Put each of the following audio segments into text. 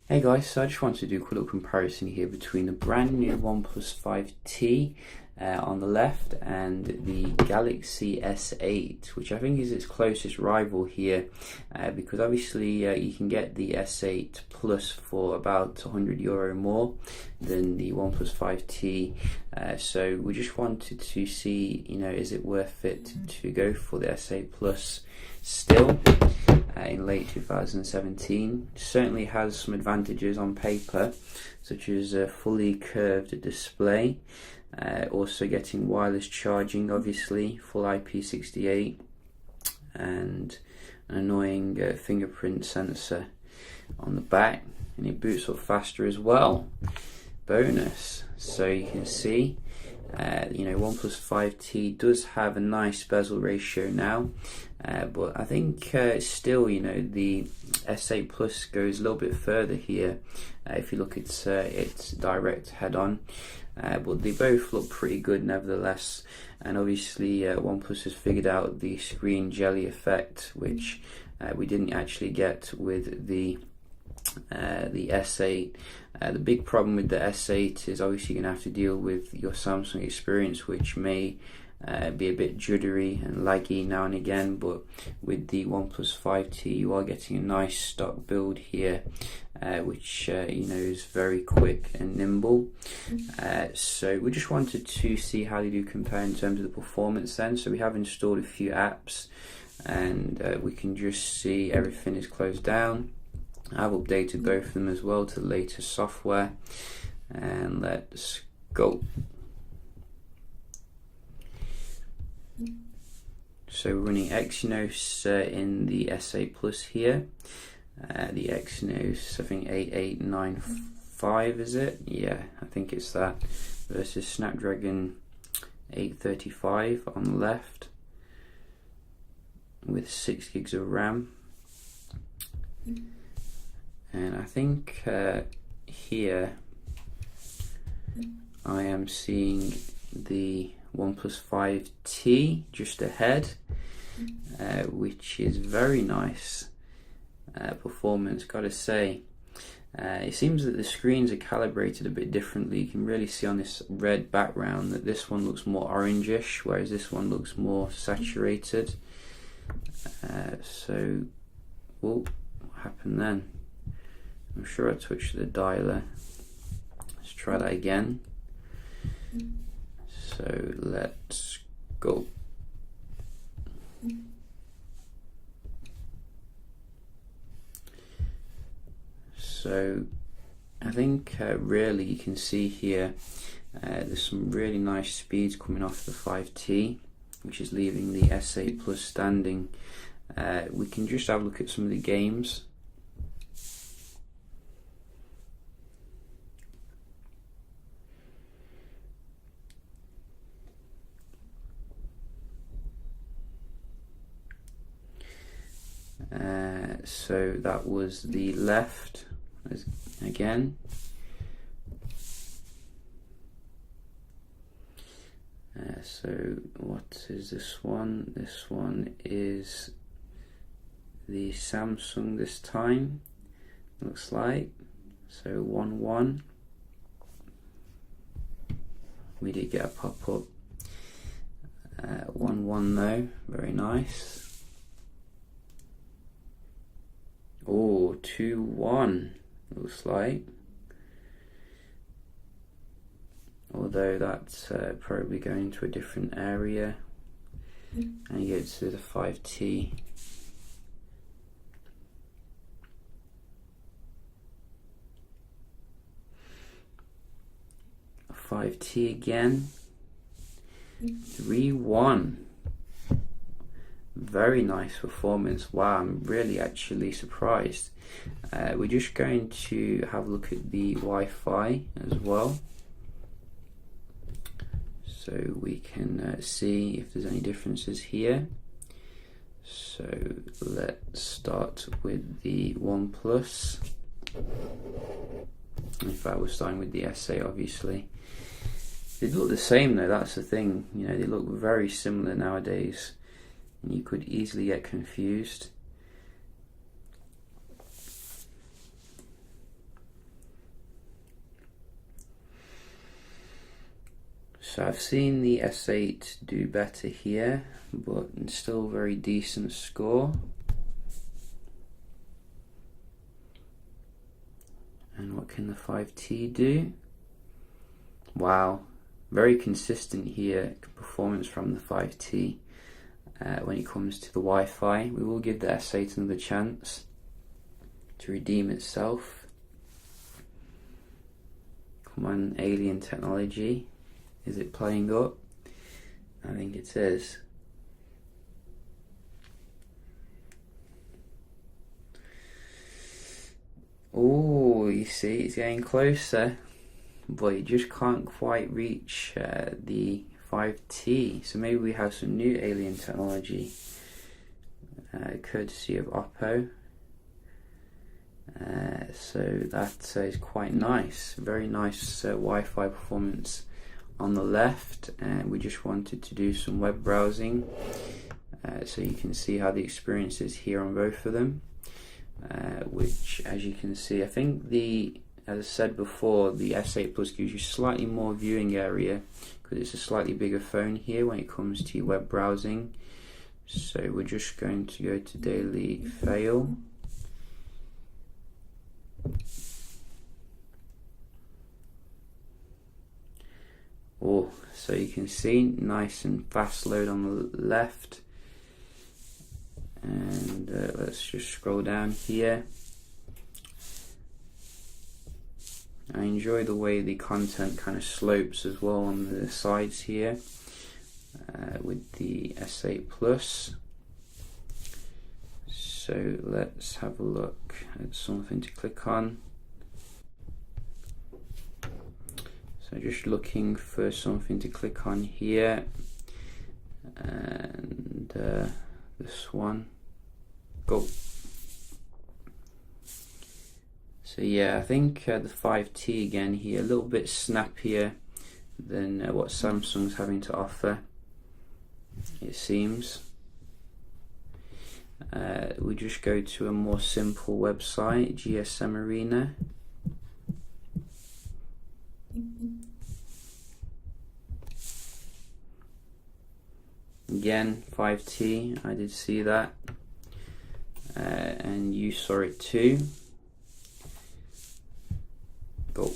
Hey guys, so I just wanted to do a quick little comparison here between the brand new OnePlus 5T on the left and the Galaxy S8, which I think is its closest rival here, because obviously you can get the S8 Plus for about €100 more than the OnePlus 5T. So we just wanted to see, is it worth it to go for the S8 Plus still? In late 2017. Certainly has some advantages on paper, such as a fully curved display, also getting wireless charging, obviously, full IP68, and an annoying fingerprint sensor on the back, and it boots up faster as well. Bonus. So you can see OnePlus 5T does have a nice bezel ratio now, but I think still, the S8 Plus goes a little bit further here. If you look at its direct head-on, but they both look pretty good nevertheless. And obviously, OnePlus has figured out the screen jelly effect, which we didn't actually get with the S8. The big problem with the S8 is obviously you're going to have to deal with your Samsung experience, which may be a bit juddery and laggy now and again, but with the OnePlus 5T you are getting a nice stock build here, which is very quick and nimble. So we just wanted to see how they do compare in terms of the performance then. So we have installed a few apps, and we can just see everything is closed down. I've updated both of them as well to the latest software, and let's go. So we're running Exynos in the S8 Plus here. The Exynos, I think 8895 is it? Yeah, I think it's that. Versus Snapdragon 835 on the left with 6 gigs of RAM. And I think here I am seeing the OnePlus 5T just ahead, which is very nice performance, gotta say. It seems that the screens are calibrated a bit differently. You can really see on this red background that this one looks more orangish, whereas this one looks more saturated. What happened then? I'm sure I touched the dialer. Let's try that again. So let's go. So I think really you can see here there's some really nice speeds coming off the 5T, which is leaving the S8 Plus standing. We can just have a look at some of the games. So that was the left again. So what is this one? This one is the Samsung this time, looks like. So 1-1. We did get a pop-up. 1-1 though, very nice. Oh, 2-1 looks like, although that's probably going to a different area, and you get to the 5T. 5T again. 3-1. Very nice performance. Wow, I'm really actually surprised. We're just going to have a look at the Wi-Fi as well, so we can see if there's any differences here. So let's start with the OnePlus. In fact, we're starting with the S8 obviously. They look the same though, that's the thing. They look very similar nowadays, and you could easily get confused. So I've seen the S8 do better here, but still very decent score. And what can the 5T do? Wow, very consistent here, performance from the 5T when it comes to the Wi-Fi. We will give the S8 another chance to redeem itself. Come on, alien technology. Is it playing up? I think it is. Oh, you see, it's getting closer, but you just can't quite reach the 5T. So maybe we have some new alien technology, courtesy of Oppo. So that is quite nice, very nice Wi-Fi performance on the left, and we just wanted to do some web browsing, so you can see how the experience is here on both of them, which, as you can see, I think as I said before, the S8 Plus gives you slightly more viewing area because it's a slightly bigger phone here when it comes to your web browsing. So we're just going to go to daily fail. Oh, so you can see nice and fast load on the left, and let's just scroll down here. I enjoy the way the content kind of slopes as well on the sides here with the S8 Plus. So let's have a look at something to click on. So just looking for something to click on here, and this one, go. So yeah, I think the 5T again here, a little bit snappier than what Samsung's having to offer, it seems. We just go to a more simple website, GSM Arena. Again, 5T, I did see that, and you saw it too. Go.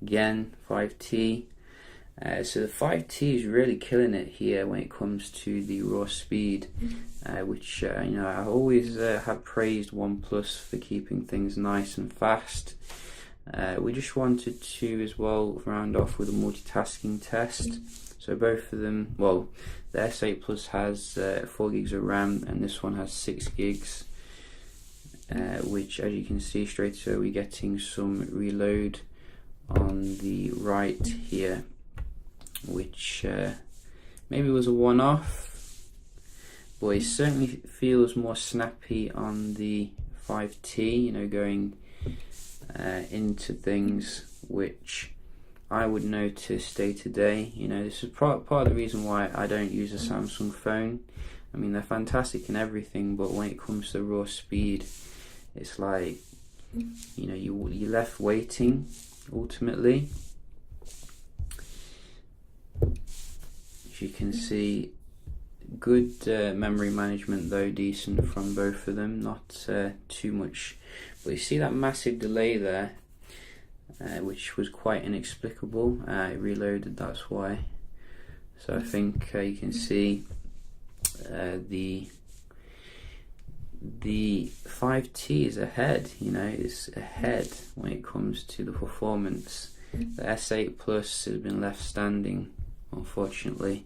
Again, 5T. So the 5T is really killing it here when it comes to the raw speed, which you know, I always have praised OnePlus for keeping things nice and fast. We just wanted to as well round off with a multitasking test. So both of them, well, the S8 Plus has 4 gigs of RAM and this one has 6 gigs, which, as you can see straight away, we're getting some reload on the right here, which maybe was a one-off, but it certainly feels more snappy on the 5T, you know, going into things which I would notice day to day. You know, this is part of the reason why I don't use a Samsung phone. I mean, they're fantastic and everything, but when it comes to raw speed, it's like, you know, you're left waiting ultimately. As you can see, good memory management though, decent from both of them, not too much, but you see that massive delay there, which was quite inexplicable. It reloaded, that's why. So I think you can see the 5T is ahead, you know, it's ahead when it comes to the performance. The S8 Plus has been left standing, unfortunately.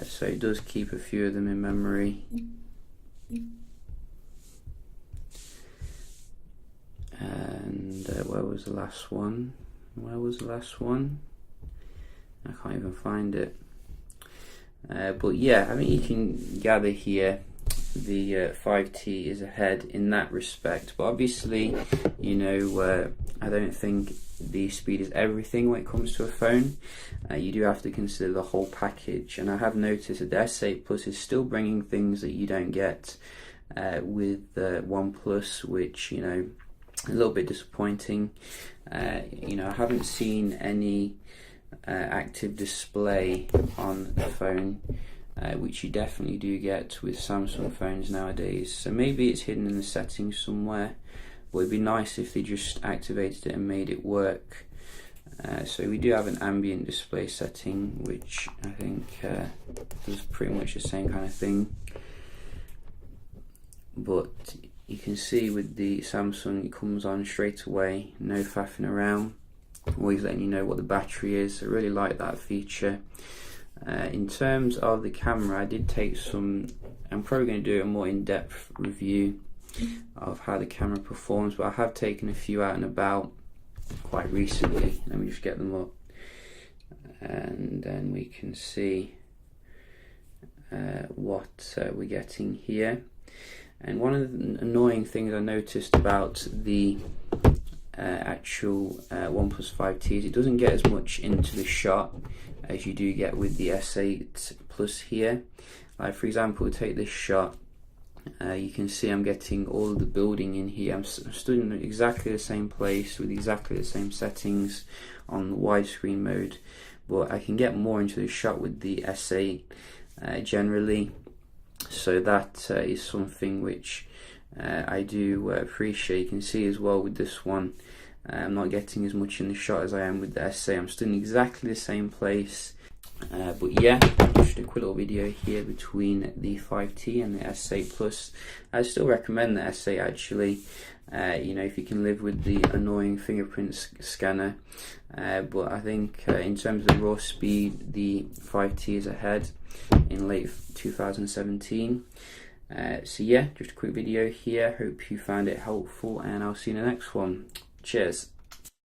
So it does keep a few of them in memory. And where was the last one? Where was the last one? I can't even find it. But yeah, I mean, you can gather here the 5T is ahead in that respect, but obviously, you know, I don't think the speed is everything when it comes to a phone. You do have to consider the whole package, and I have noticed that the S8 Plus is still bringing things that you don't get with OnePlus, which, you know, a little bit disappointing. You know, I haven't seen any active display on the phone, which you definitely do get with Samsung phones nowadays. So maybe it's hidden in the settings somewhere, but it'd be nice if they just activated it and made it work. So we do have an ambient display setting, which I think does pretty much the same kind of thing. But you can see with the Samsung, it comes on straight away, no faffing around, always letting you know what the battery is. I really like that feature. In terms of the camera, I did take some, I'm probably going to do a more in-depth review of how the camera performs, but I have taken a few out and about quite recently. Let me just get them up, and then we can see what we're getting here. And one of the annoying things I noticed about the actual OnePlus 5T is it doesn't get as much into the shot as you do get with the S8 Plus here. Like for example, take this shot, you can see I'm getting all of the building in here. I'm stood in exactly the same place with exactly the same settings on the widescreen mode, but I can get more into the shot with the S8 generally. So that is something which I do appreciate. You can see as well with this one, I'm not getting as much in the shot as I am with the S8. I'm still in exactly the same place. But yeah, just a quick little video here between the 5T and the S8 Plus. I still recommend the S8 actually. You know, if you can live with the annoying fingerprint scanner. But I think in terms of raw speed, the 5T is ahead in late 2017. So yeah, just a quick video here. Hope you found it helpful, and I'll see you in the next one. Cheers.